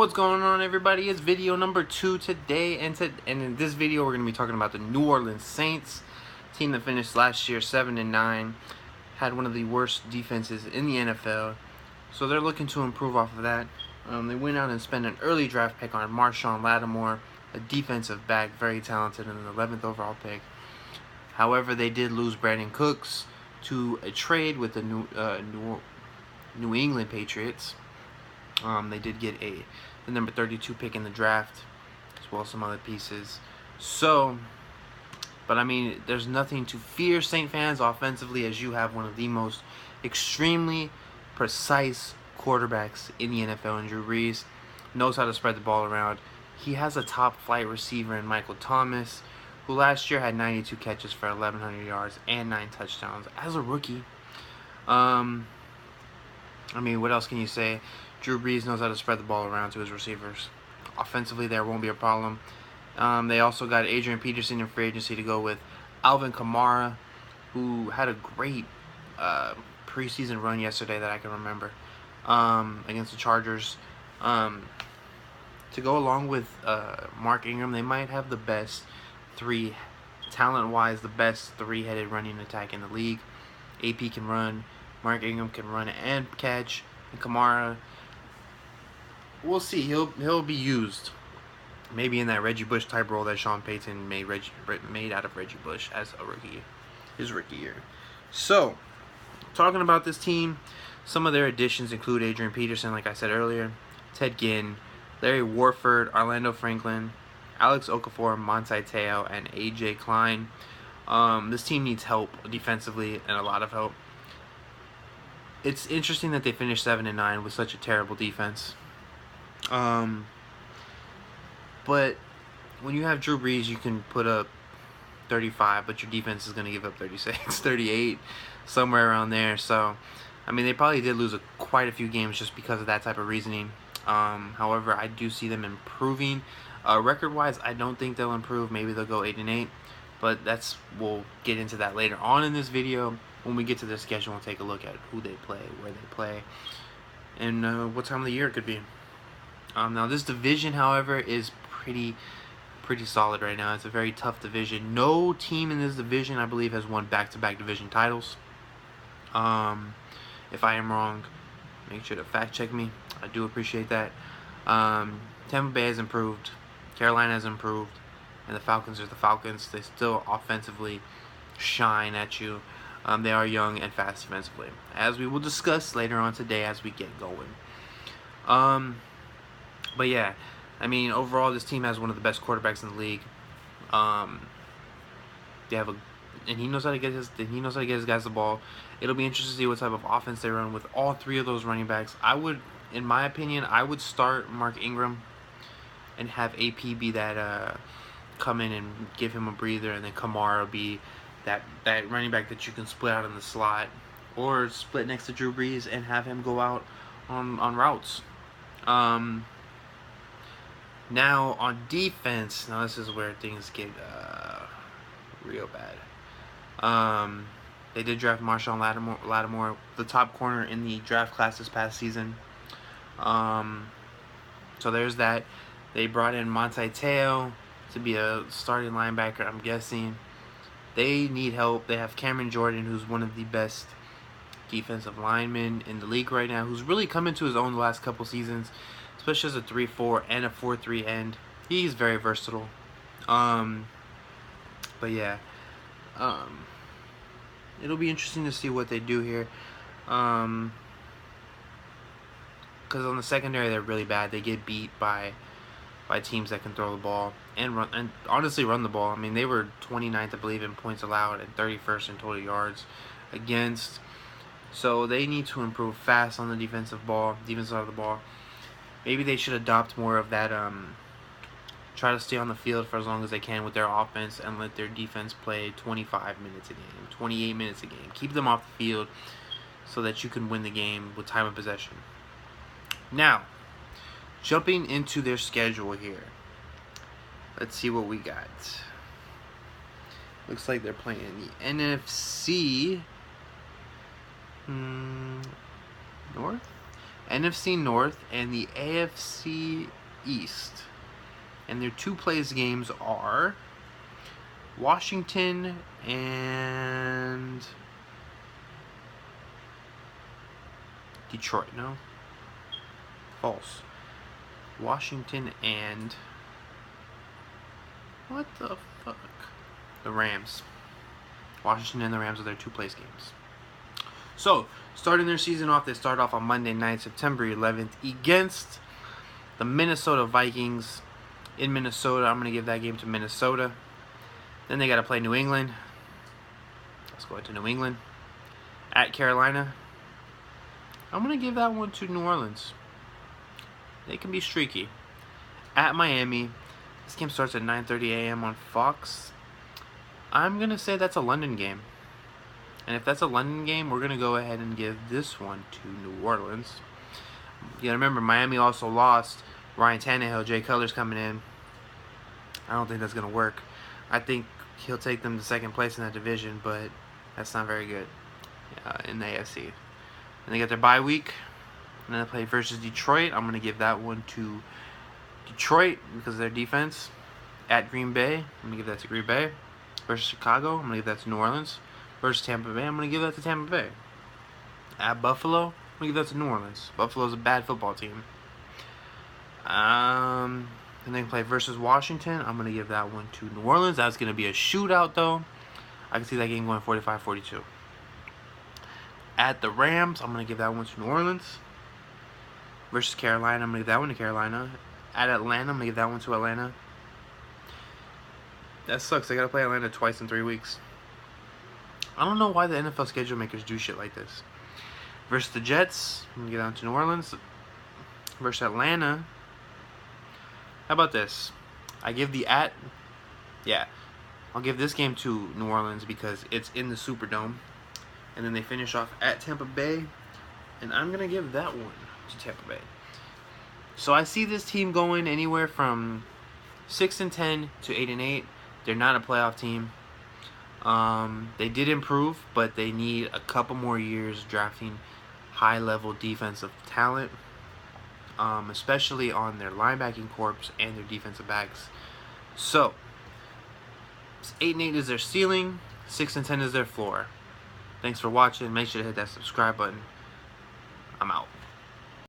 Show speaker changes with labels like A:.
A: What's going on, everybody? It's video number 2 today, and in this video we're going to be talking about the New Orleans Saints, team that finished last year 7-9, had one of the worst defenses in the NFL, so they're looking to improve off of that. They went out and spent an early draft pick on Marshon Lattimore, a defensive back, very talented, and an 11th overall pick. However, they did lose Brandon Cooks to a trade with the New England Patriots. They did get the number 32 pick in the draft, as well as some other pieces. So, but I mean, there's nothing to fear, Saint fans, offensively, as you have one of the most extremely precise quarterbacks in the NFL, and Drew Brees knows how to spread the ball around. He has a top-flight receiver in Michael Thomas, who last year had 92 catches for 1,100 yards and 9 touchdowns as a rookie. I mean, what else can you say? Drew Brees knows how to spread the ball around to his receivers. Offensively, there won't be a problem. They also got Adrian Peterson in free agency to go with Alvin Kamara, who had a great preseason run yesterday that I can remember against the Chargers. To go along with Mark Ingram, they might have the best talent-wise, the best three-headed running attack in the league. AP can run, Mark Ingram can run and catch, and Kamara, we'll see. He'll be used, maybe in that Reggie Bush type role that Sean Payton made out of Reggie Bush as a rookie, his rookie year. So, talking about this team, some of their additions include Adrian Peterson, like I said earlier, Ted Ginn, Larry Warford, Orlando Franklin, Alex Okafor, Manti Te'o, and A.J. Klein. This team needs help defensively, and a lot of help. It's interesting that they finished 7-9 with such a terrible defense. But when you have Drew Brees, you can put up 35, but your defense is going to give up 36, 38, somewhere around there. So, I mean, they probably did lose quite a few games just because of that type of reasoning. However, I do see them improving. Record-wise, I don't think they'll improve. Maybe they'll go 8-8, but we'll get into that later on in this video. When we get to their schedule and take a look at who they play, where they play, and what time of the year it could be. Now, this division, however, is pretty solid right now. It's a very tough division. No team in this division, I believe, has won back-to-back division titles. If I am wrong, make sure to fact-check me. I do appreciate that. Tampa Bay has improved. Carolina has improved. And the Falcons are the Falcons. They still offensively shine at you. They are young and fast defensively, as we will discuss later on today as we get going. But yeah, I mean, overall, this team has one of the best quarterbacks in the league. They have and he knows how to get his guys the ball. It'll be interesting to see what type of offense they run with all three of those running backs. In my opinion, I would start Mark Ingram and have AP be that come in and give him a breather, and then Kamara be that running back that you can split out in the slot, or split next to Drew Brees and have him go out on routes. Now on defense, this is where things get real bad. They did draft Marshon Lattimore, the top corner in the draft class this past season. So there's that. They brought in Manti Te'o to be a starting linebacker, I'm guessing. They need help. They have Cameron Jordan, who's one of the best defensive linemen in the league right now, who's really come into his own the last couple seasons, especially as a 3-4 and a 4-3 end. He's very versatile. But yeah, it'll be interesting to see what they do here. Because on the secondary, they're really bad. They get beat by teams that can throw the ball and honestly run the ball. I mean, they were 29th, I believe, in points allowed and 31st in total yards against. So they need to improve fast on the defensive side of the ball. Maybe they should adopt more of that, try to stay on the field for as long as they can with their offense and let their defense play 25 minutes a game, 28 minutes a game. Keep them off the field so that you can win the game with time of possession. Now, jumping into their schedule here. Let's see what we got. Looks like they're playing the NFC North. NFC North and the AFC East. And their two plays games are Washington and Detroit. No. False. Washington and what the fuck? The Rams. Washington and the Rams are their two place games. So, starting their season off, they start off on Monday night, September 11th, against the Minnesota Vikings in Minnesota. I'm going to give that game to Minnesota. Then they got to play New England. Let's go into New England. At Carolina. I'm going to give that one to New Orleans. They can be streaky. At Miami. This game starts at 9:30 a.m. on Fox. I'm going to say that's a London game. And if that's a London game, we're going to go ahead and give this one to New Orleans. You got to remember, Miami also lost Ryan Tannehill. Jay Cutler's coming in. I don't think that's going to work. I think he'll take them to second place in that division, but that's not very good in the AFC. And they get their bye week. And then they play versus Detroit. I'm going to give that one to Detroit because of their defense. At Green Bay, I'm going to give that to Green Bay. Versus Chicago, I'm going to give that to New Orleans. Versus Tampa Bay, I'm going to give that to Tampa Bay. At Buffalo, I'm going to give that to New Orleans. Buffalo's a bad football team. And then play versus Washington, I'm going to give that one to New Orleans. That's going to be a shootout, though. I can see that game going 45-42. At the Rams, I'm going to give that one to New Orleans. Versus Carolina, I'm going to give that one to Carolina. At Atlanta, I'm going to give that one to Atlanta. That sucks. They got to play Atlanta twice in 3 weeks. I don't know why the NFL schedule makers do shit like this. Versus the Jets, I'm going to get down to New Orleans. Versus Atlanta. How about this? I'll give this game to New Orleans because it's in the Superdome. And then they finish off at Tampa Bay. And I'm going to give that one to Tampa Bay. So I see this team going anywhere from 6-10 to 8-8. They're not a playoff team. They did improve, but they need a couple more years drafting high-level defensive talent, especially on their linebacking corps and their defensive backs. So, 8-8 is their ceiling, 6-10 is their floor. Thanks for watching. Make sure to hit that subscribe button. I'm out.